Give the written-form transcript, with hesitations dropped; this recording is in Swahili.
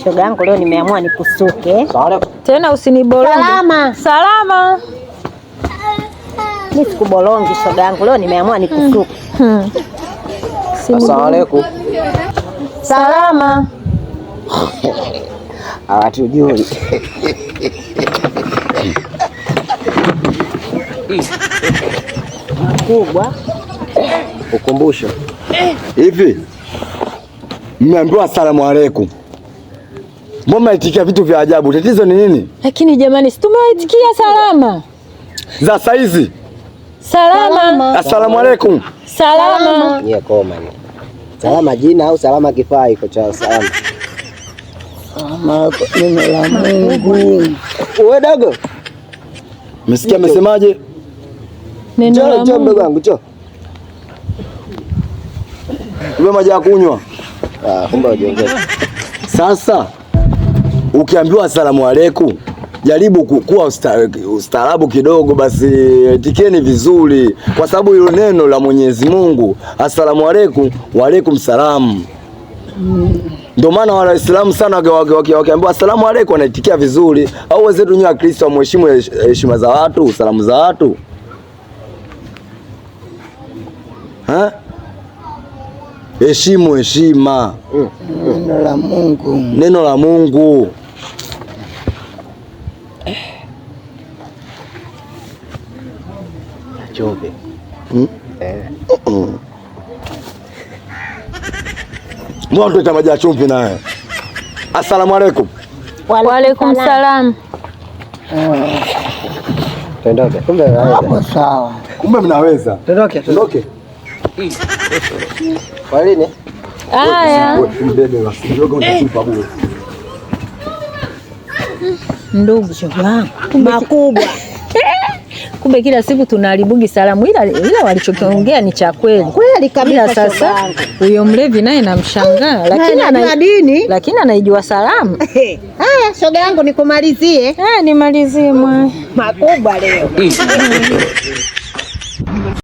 Shoga yangu leo nimeamua nikusuke. Tena usinibolonge. Salama. Salama. Mimi sikubolongi shoga yangu leo nimeamua nikusuke. Asalamu alaykum. Salama. Hawatujui. Kubwa. Ukumbusho. Hivi mmeambiwa asalamu alaykum. Mbona mnaitikia vitu vya ajabu? Tatizo ni nini? Lakini jamani, si tumewaitikia salama. Za saizi. Salama. Asalamu alaykum. Salama. Ni koma ni. Salama jina au salama kifaa iko cha salama. Salama neno la Mungu. Wewe dogo. Msikia amesemaje? Neno la Njoo mdogo wangu njoo. Wewe maji ya kunywa. Kumbe ujiongeze. Sasa ukiambiwa asalamu alaykum, jaribu kuwa ustaarabu kidogo basi, tikeni vizuri kwa sababu hilo neno la Mwenyezi Mungu, asalamu alaykum wa alaykum salam. Ndio maana Waislamu sana wakiambiwa asalamu alaykum wanaitikia vizuri, au wenzetu nyinyi wa Kristo mheshimu heshima za watu, salamu za watu. Heshimu heshima. Neno la Mungu. Neno la Mungu. Chove. Mbona tuta maji ya chumvi naye? Asalamu alaykum. Wa alaykum salam. Tendoke. Kumbe Hapo sawa. Kumbe mnaweza. Tendoke. Tendoke. Kwa nini? Haya. Mbebe wasijoga utatupa bure. Ndugu shoga makubwa. Kumbe kila siku tunaharibugi salamu, ila walichokiongea ni cha kweli. Kweli kabisa. Sasa huyo mlevi naye namshangaa, lakini anaijua salamu. Haya shoga yangu nikumalizie. Nimalizie mwa. Makubwa leo.